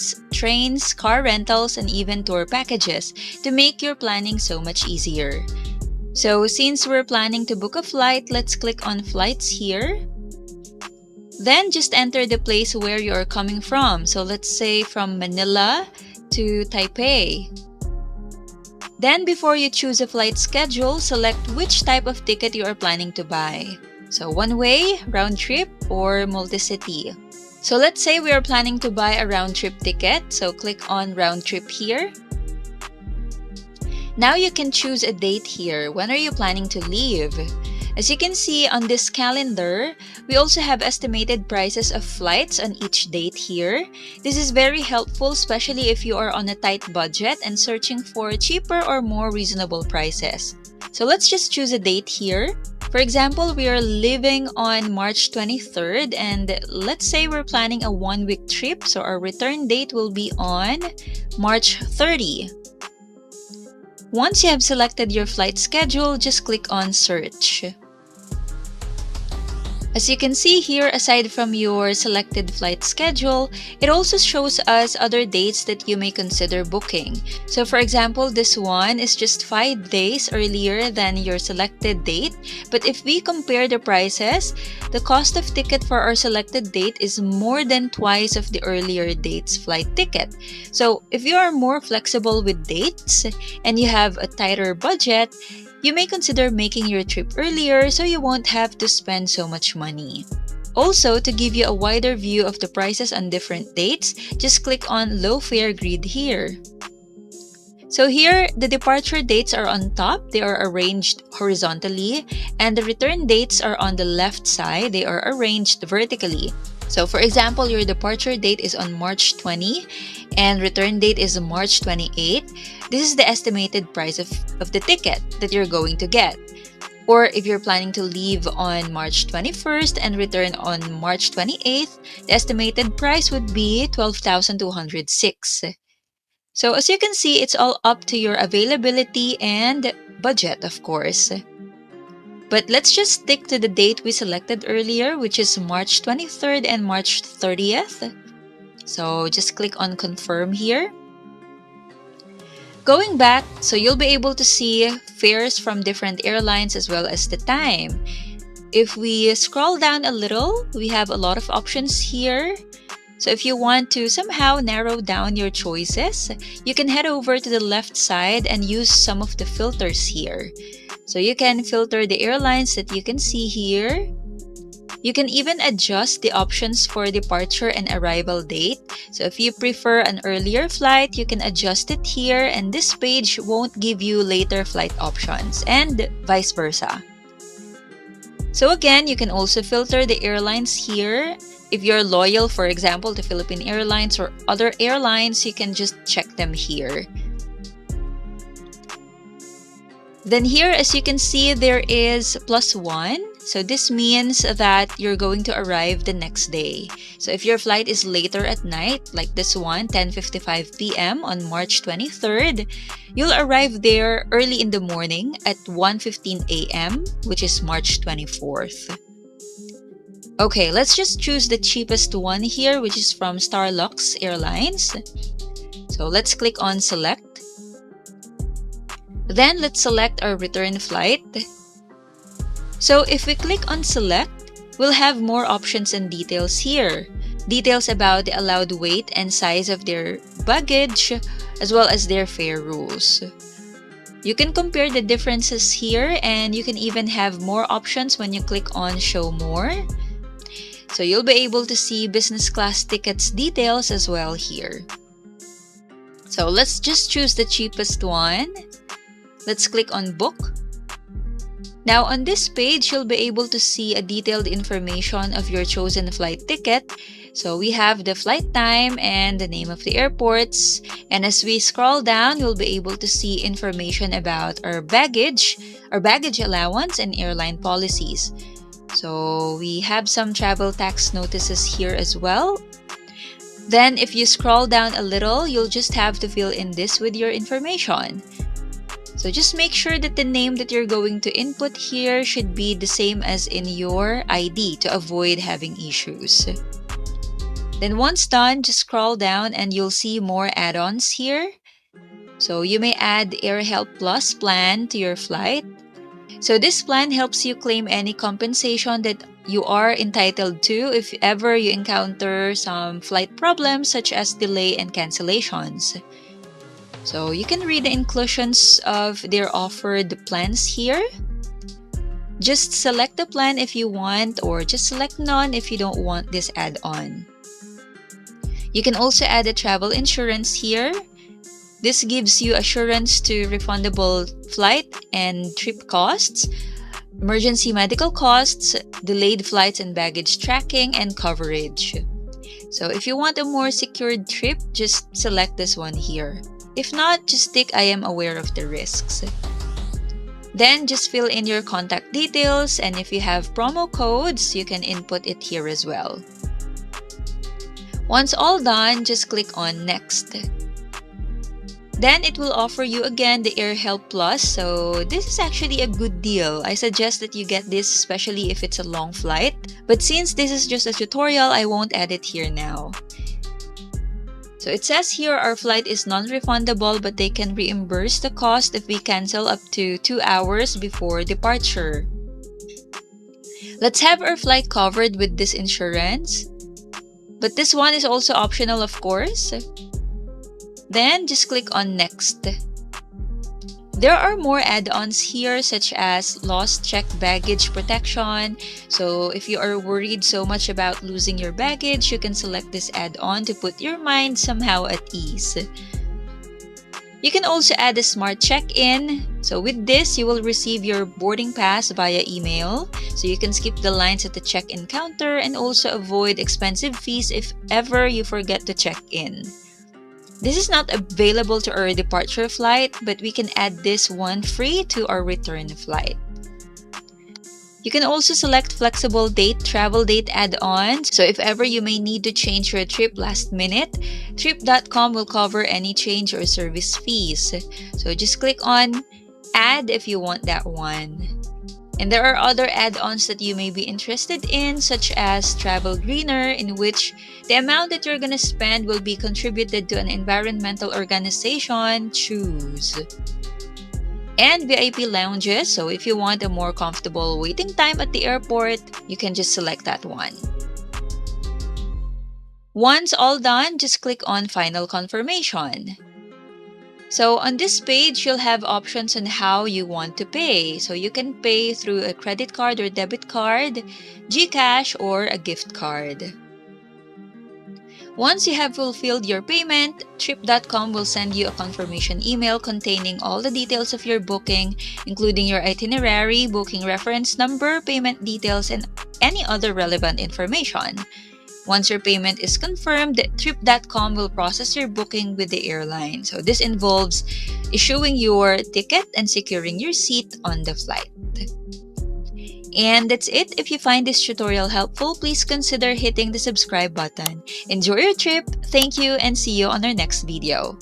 flights, trains, car rentals, and even tour packages to make your planning so much easier. So since we're planning to book a flight, let's click on Flights here. Then just enter the place where you are coming from. So let's say from Manila to Taipei. Then before you choose a flight schedule, select which type of ticket you are planning to buy. So one-way, round-trip, or multi-city. So let's say we are planning to buy a round-trip ticket. So click on round-trip here. Now you can choose a date here. When are you planning to leave? As you can see on this calendar, we also have estimated prices of flights on each date here. This is very helpful, especially if you are on a tight budget and searching for cheaper or more reasonable prices. So let's just choose a date here. For example, we are leaving on March 23rd, and let's say we're planning a one-week trip, so our return date will be on March 30. Once you have selected your flight schedule, just click on Search. As you can see here, aside from your selected flight schedule, it also shows us other dates that you may consider booking. So for example, this one is just 5 days earlier than your selected date. But if we compare the prices, the cost of ticket for our selected date is more than twice of the earlier date's flight ticket. So if you are more flexible with dates and you have a tighter budget, you may consider making your trip earlier so you won't have to spend so much money. Also, to give you a wider view of the prices on different dates, just click on Low Fare Grid here. So here, the departure dates are on top. They are arranged horizontally, and the return dates are on the left side. They are arranged vertically. So for example, your departure date is on March 20 and return date is March 28. This is the estimated price of the ticket that you're going to get. Or if you're planning to leave on March 21st and return on March 28th, the estimated price would be 12,206. So as you can see, it's all up to your availability and budget, of course. But let's just stick to the date we selected earlier, which is March 23rd and March 30th. So just click on Confirm here. Going back, so you'll be able to see fares from different airlines as well as the time. If we scroll down a little, we have a lot of options here. So if you want to somehow narrow down your choices, you can head over to the left side and use some of the filters here. So you can filter the airlines that you can see here. You can even adjust the options for departure and arrival date. So if you prefer an earlier flight, you can adjust it here, and this page won't give you later flight options, and vice versa. So again, you can also filter the airlines here. If you're loyal, for example, to Philippine Airlines or other airlines, you can just check them here. Then here, as you can see, there is +1. So this means that you're going to arrive the next day. So if your flight is later at night, like this one, 10:55 p.m. on March 23rd, you'll arrive there early in the morning at 1:15 a.m., which is March 24th. Okay, let's just choose the cheapest one here, which is from Starlux Airlines. So let's click on Select. Then let's select our return flight. So if we click on Select, we'll have more options and details here. Details about the allowed weight and size of their baggage, as well as their fare rules. You can compare the differences here, and you can even have more options when you click on Show More. So you'll be able to see business class tickets details as well here. So let's just choose the cheapest one. Let's click on Book. Now on this page, you'll be able to see a detailed information of your chosen flight ticket. So we have the flight time and the name of the airports. And as we scroll down, you'll be able to see information about our baggage allowance, and airline policies. So we have some travel tax notices here as well. Then if you scroll down a little, you'll just have to fill in this with your information. So just make sure that the name that you're going to input here should be the same as in your ID to avoid having issues. Then once done, just scroll down and you'll see more add-ons here. So you may add Air Help Plus plan to your flight. So this plan helps you claim any compensation that you are entitled to if ever you encounter some flight problems such as delay and cancellations. So you can read the inclusions of their offered plans here. Just select the plan if you want, or just select none if you don't want this add-on. You can also add a travel insurance here. This gives you assurance to refundable flight and trip costs, emergency medical costs, delayed flights and baggage tracking, and coverage. So if you want a more secured trip, just select this one here. If not, just tick I am aware of the risks. Then just fill in your contact details, and if you have promo codes, you can input it here as well. Once all done, just click on Next. Then it will offer you again the Air Help Plus, so this is actually a good deal. I suggest that you get this, especially if it's a long flight. But since this is just a tutorial, I won't add it here now. So it says here our flight is non-refundable, but they can reimburse the cost if we cancel up to 2 hours before departure. Let's have our flight covered with this insurance. But this one is also optional, of course. Then just click on Next. There are more add-ons here such as lost checked baggage protection. So if you are worried so much about losing your baggage, you can select this add-on to put your mind somehow at ease. You can also add a smart check-in. So with this, you will receive your boarding pass via email. So you can skip the lines at the check-in counter and also avoid expensive fees if ever you forget to check in. This is not available to our departure flight, but we can add this one free to our return flight. You can also select flexible travel date add-ons. So if ever you may need to change your trip last minute, trip.com will cover any change or service fees. So just click on Add if you want that one. And there are other add-ons that you may be interested in, such as Travel Greener, in which the amount that you're going to spend will be contributed to an environmental organization. Choose. And VIP lounges, so if you want a more comfortable waiting time at the airport, you can just select that one. Once all done, just click on Final Confirmation. So on this page, you'll have options on how you want to pay. So you can pay through a credit card or debit card, GCash, or a gift card. Once you have fulfilled your payment, trip.com will send you a confirmation email containing all the details of your booking, including your itinerary, booking reference number, payment details, and any other relevant information. Once your payment is confirmed, trip.com will process your booking with the airline. So this involves issuing your ticket and securing your seat on the flight. And that's it. If you find this tutorial helpful, please consider hitting the subscribe button. Enjoy your trip. Thank you and see you on our next video.